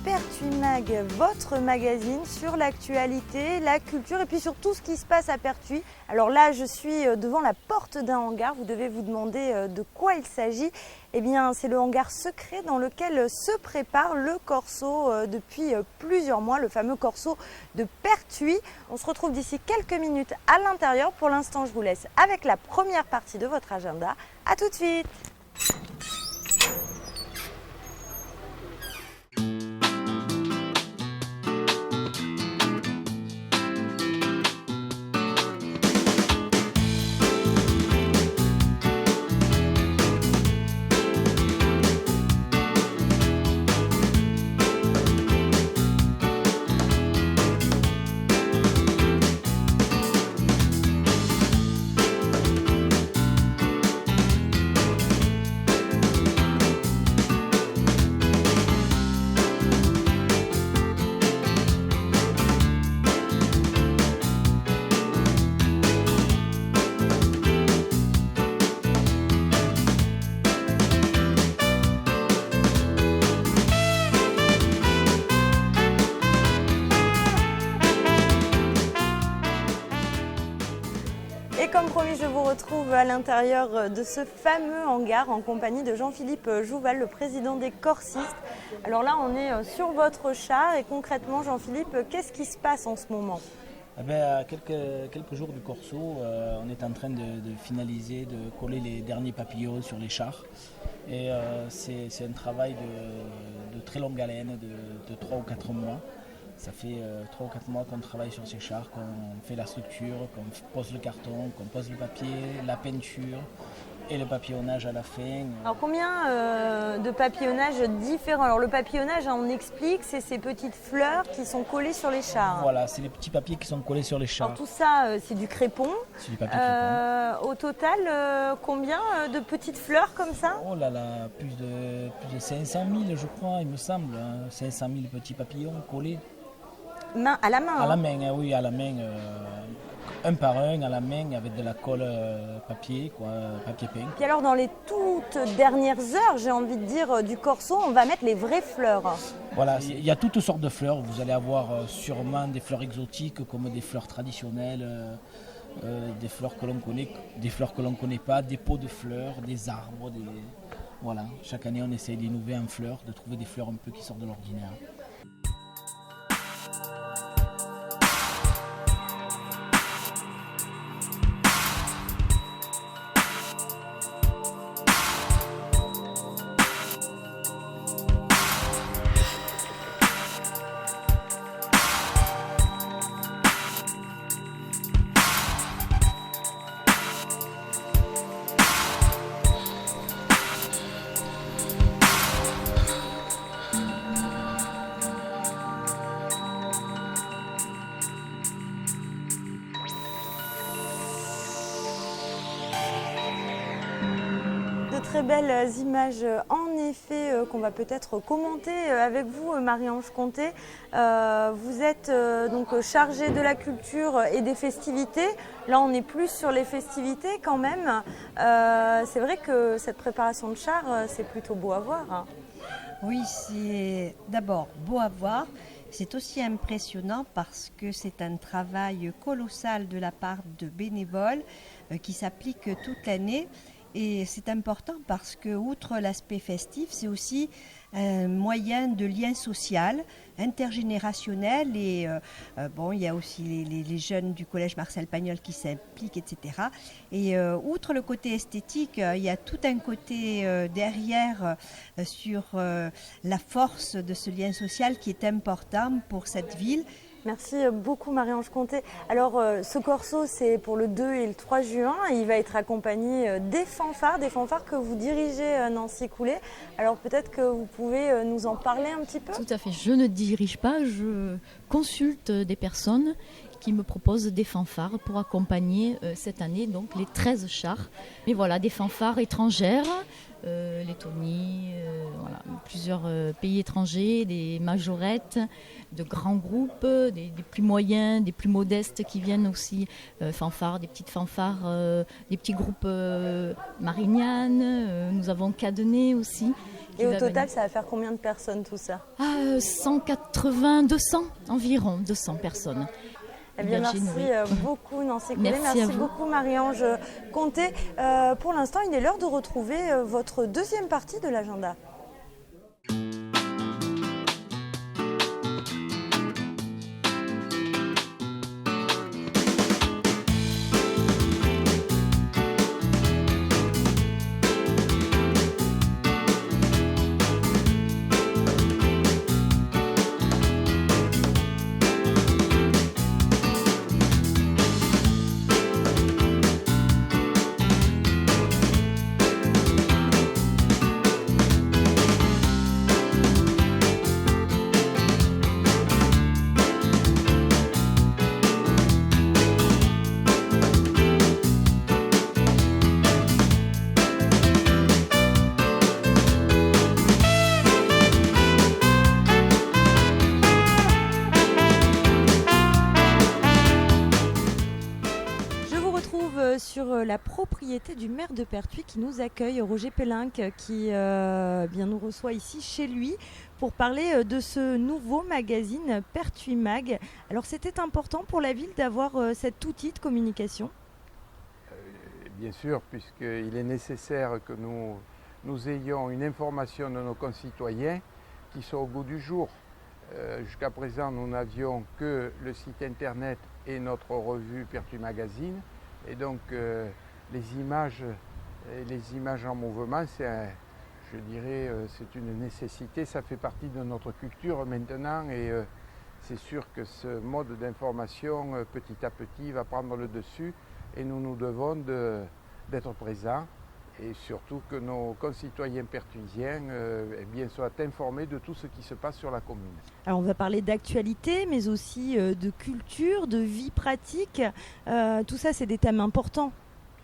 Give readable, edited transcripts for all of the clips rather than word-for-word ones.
Pertuis Mag, votre magazine sur l'actualité, la culture et puis sur tout ce qui se passe à Pertuis. Alors là, je suis devant la porte d'un hangar. Vous devez vous demander de quoi il s'agit. Eh bien, c'est le hangar secret dans lequel se prépare le corso depuis plusieurs mois, le fameux corso de Pertuis. On se retrouve d'ici quelques minutes à l'intérieur. Pour l'instant, je vous laisse avec la première partie de votre agenda. À tout de suite. Et comme promis, je vous retrouve à l'intérieur de ce fameux hangar en compagnie de Jean-Philippe Jouval, le président des Corsistes. Alors là, on est sur votre char et concrètement, Jean-Philippe, qu'est-ce qui se passe en ce moment ? À quelques jours du corso, on est en train de finaliser, de coller les derniers papillons sur les chars. Et c'est un travail de très longue haleine, de 3 ou 4 mois. Ça fait 3 ou 4 mois qu'on travaille sur ces chars, qu'on fait la structure, qu'on pose le carton, qu'on pose le papier, la peinture et le papillonnage à la fin. Alors combien de papillonnages différents ? Alors le papillonnage, on explique, c'est ces petites fleurs qui sont collées sur les chars. Voilà, c'est les petits papiers qui sont collés sur les chars. Alors tout ça, c'est du crépon. C'est du papier crépon. Au total, combien de petites fleurs comme ça ? Oh là là, plus de 500 000 je crois, il me semble. 500 000 petits papillons collés. À la main. À la main, oui, à la main, un par un, à la main, avec de la colle papier peint. Puis alors, dans les toutes dernières heures, j'ai envie de dire, du corso, on va mettre les vraies fleurs. Voilà, il y a toutes sortes de fleurs. Vous allez avoir sûrement des fleurs exotiques, comme des fleurs traditionnelles, des fleurs que l'on connaît, des fleurs que l'on ne connaît pas, des pots de fleurs, des arbres. Voilà, chaque année, on essaie d'innover en fleurs, de trouver des fleurs un peu qui sortent de l'ordinaire. Très belles images en effet qu'on va peut-être commenter avec vous, Marie-Ange Comté. Vous êtes donc chargée de la culture et des festivités. Là, on est plus sur les festivités quand même. C'est vrai que cette préparation de char, c'est plutôt beau à voir. Oui, c'est d'abord beau à voir. C'est aussi impressionnant parce que c'est un travail colossal de la part de bénévoles qui s'applique toute l'année. Et c'est important parce que, outre l'aspect festif, c'est aussi un moyen de lien social, intergénérationnel. Et il y a aussi les jeunes du collège Marcel Pagnol qui s'impliquent, etc. Et outre le côté esthétique, il y a tout un côté derrière sur la force de ce lien social qui est important pour cette ville. Merci beaucoup Marie-Ange Comté. Alors ce corso c'est pour le 2 et le 3 juin, il va être accompagné des fanfares que vous dirigez Nancy Coulet. Alors peut-être que vous pouvez nous en parler un petit peu ? Tout à fait, je ne dirige pas, je consulte des personnes qui me propose des fanfares pour accompagner cette année donc les 13 chars. Mais voilà, des fanfares étrangères, Lettonie, voilà, plusieurs pays étrangers, des majorettes, de grands groupes, des plus moyens, des plus modestes qui viennent aussi, fanfares, des petites fanfares, des petits groupes Marignane, nous avons Cadenet aussi. Et au total, ça va faire combien de personnes tout ça? 180, 200 environ, 200 personnes. Eh bien, merci beaucoup Nancy Collet, merci beaucoup Marie-Ange Comté. Pour l'instant, il est l'heure de retrouver votre deuxième partie de l'agenda. Sur la propriété du maire de Pertuis qui nous accueille, Roger Pellinck, qui bien nous reçoit ici chez lui pour parler de ce nouveau magazine Pertuis Mag. Alors c'était important pour la ville d'avoir cet outil de communication? Bien sûr, puisqu'il est nécessaire que nous ayons une information de nos concitoyens qui soit au goût du jour. Jusqu'à présent, nous n'avions que le site internet et notre revue Pertuis Magazine. Et donc les images en mouvement, je dirais, c'est une nécessité, ça fait partie de notre culture maintenant et c'est sûr que ce mode d'information petit à petit va prendre le dessus et nous devons d'être présents et surtout que nos concitoyens pertuisiens soient informés de tout ce qui se passe sur la commune. Alors on va parler d'actualité, mais aussi de culture, de vie pratique. Tout ça, c'est des thèmes importants.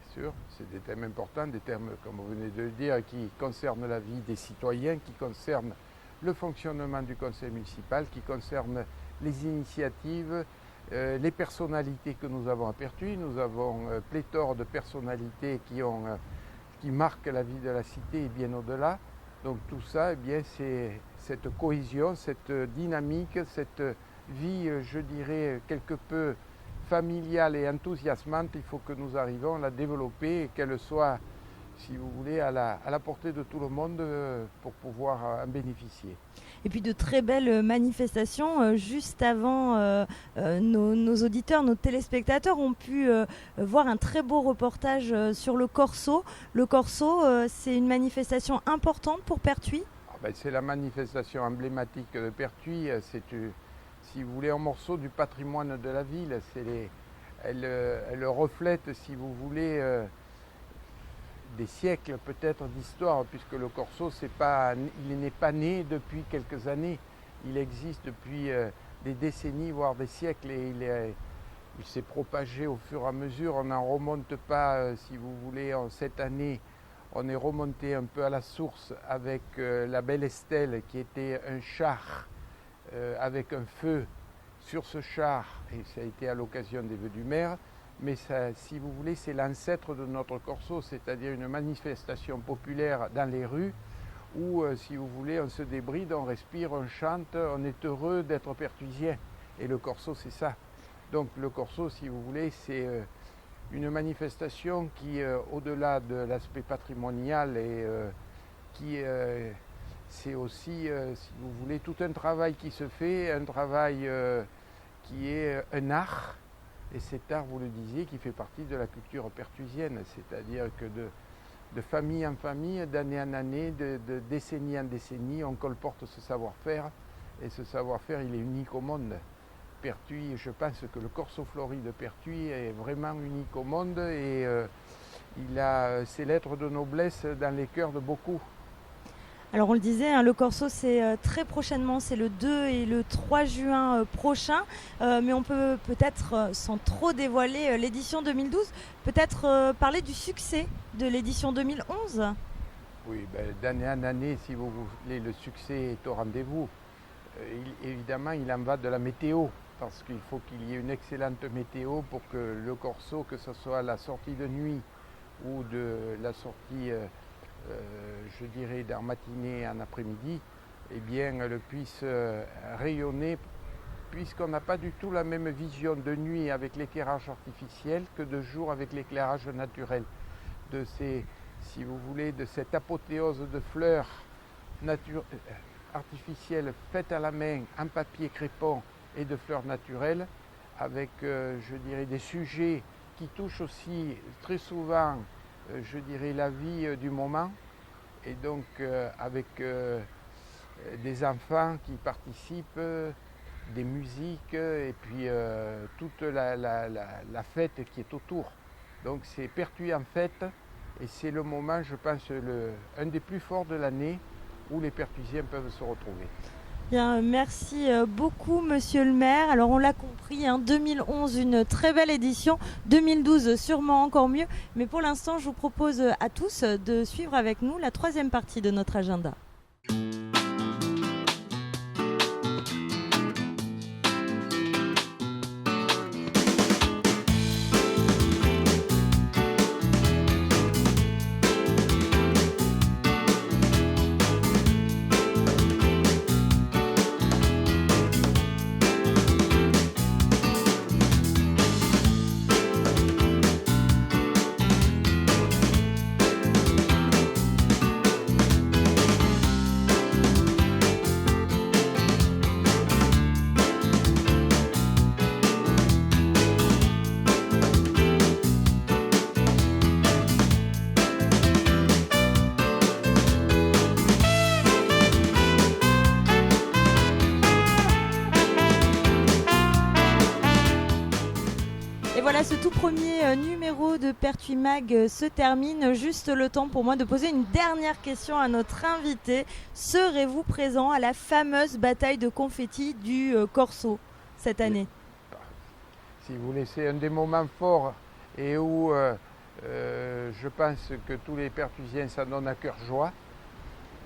Bien sûr, c'est des thèmes importants, des thèmes, comme vous venez de le dire, qui concernent la vie des citoyens, qui concernent le fonctionnement du conseil municipal, qui concernent les initiatives, les personnalités que nous avons à Pertuis. Nous avons pléthore de personnalités qui marquent la vie de la cité et bien au-delà. Donc tout ça, c'est cette cohésion, cette dynamique, cette vie, je dirais, quelque peu familiale et enthousiasmante. Il faut que nous arrivions à la développer et qu'elle soit, si vous voulez, à la portée de tout le monde pour pouvoir en bénéficier. Et puis de très belles manifestations. Juste avant, nos auditeurs, nos téléspectateurs ont pu voir un très beau reportage sur le Corso. Le Corso, c'est une manifestation importante pour Pertuis? C'est la manifestation emblématique de Pertuis. C'est, si vous voulez, un morceau du patrimoine de la ville. Elle reflète, si vous voulez, des siècles peut-être d'histoire, puisque le Corso, il n'est pas né depuis quelques années. Il existe depuis des décennies, voire des siècles, et il s'est propagé au fur et à mesure. On n'en remonte pas, si vous voulez, en cette année. On est remonté un peu à la source avec la Belle Estelle, qui était un char avec un feu sur ce char, et ça a été à l'occasion des vœux du maire. Mais ça, si vous voulez, c'est l'ancêtre de notre Corso, c'est-à-dire une manifestation populaire dans les rues où, si vous voulez, on se débride, on respire, on chante, on est heureux d'être pertuisien. Et le Corso, c'est ça. Donc le Corso, si vous voulez, c'est une manifestation qui, au-delà de l'aspect patrimonial, c'est aussi, si vous voulez, tout un travail qui se fait, un travail qui est un art. Et cet art, vous le disiez, qui fait partie de la culture pertuisienne, c'est-à-dire que de famille en famille, d'année en année, de décennie en décennie, on colporte ce savoir-faire. Et ce savoir-faire, il est unique au monde. Pertuis, je pense que le Corso Flori de Pertuis est vraiment unique au monde et il a ses lettres de noblesse dans les cœurs de beaucoup. Alors on le disait, hein, le Corso c'est très prochainement, c'est le 2 et le 3 juin prochain, mais on peut peut-être, sans trop dévoiler l'édition 2012, peut-être parler du succès de l'édition 2011. Oui, d'année en année, si vous voulez, le succès est au rendez-vous. Évidemment, il en va de la météo, parce qu'il faut qu'il y ait une excellente météo pour que le Corso, que ce soit la sortie de nuit ou de la sortie, je dirais, d'en matinée en après-midi, eh bien, le puisse rayonner, puisqu'on n'a pas du tout la même vision de nuit avec l'éclairage artificiel que de jour avec l'éclairage naturel. De ces, si vous voulez, de cette apothéose de fleurs artificielles faites à la main, en papier crépon et de fleurs naturelles, avec, je dirais, des sujets qui touchent aussi très souvent, je dirais, la vie du moment, et donc avec des enfants qui participent, des musiques, et puis toute la fête qui est autour. Donc c'est Pertuis en fête, et c'est le moment, je pense, un des plus forts de l'année où les Pertuisiens peuvent se retrouver. Bien, merci beaucoup Monsieur le maire. Alors on l'a compris, 2011 une très belle édition, 2012 sûrement encore mieux, mais pour l'instant je vous propose à tous de suivre avec nous la troisième partie de notre agenda. Voilà, ce tout premier numéro de Pertuis Mag se termine. Juste le temps pour moi de poser une dernière question à notre invité. Serez-vous présent à la fameuse bataille de confettis du Corso cette année? Si vous voulez, c'est un des moments forts et où je pense que tous les Pertuisiens s'en donnent à cœur joie.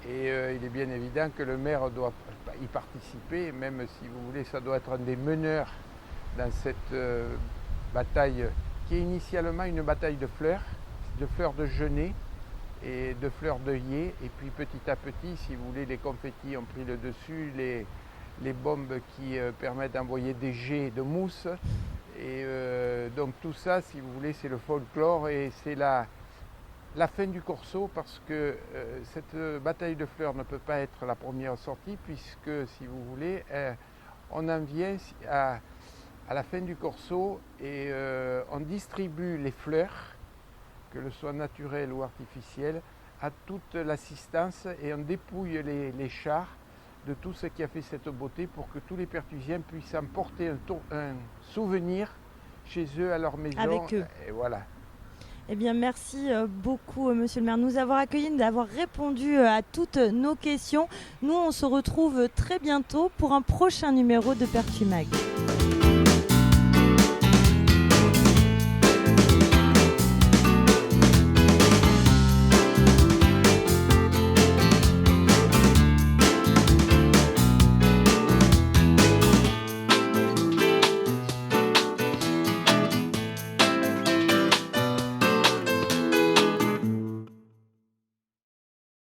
Et il est bien évident que le maire doit y participer, même si vous voulez, ça doit être un des meneurs dans cette bataille qui est initialement une bataille de fleurs de genêt et de fleurs d'œillet. Et puis petit à petit, si vous voulez, les confettis ont pris le dessus, les bombes qui permettent d'envoyer des jets de mousse. Et donc tout ça, si vous voulez, c'est le folklore et c'est la fin du Corso, parce que cette bataille de fleurs ne peut pas être la première sortie, puisque, si vous voulez, on en vient à la fin du Corso et on distribue les fleurs, que ce soit naturelles ou artificielles, à toute l'assistance, et on dépouille les chars de tout ce qui a fait cette beauté pour que tous les Pertuisiens puissent emporter un souvenir chez eux, à leur maison. Avec eux. Et voilà. Eh bien, merci beaucoup, Monsieur le maire, de nous avoir accueillis, d'avoir répondu à toutes nos questions. Nous, on se retrouve très bientôt pour un prochain numéro de Pertuis Mag.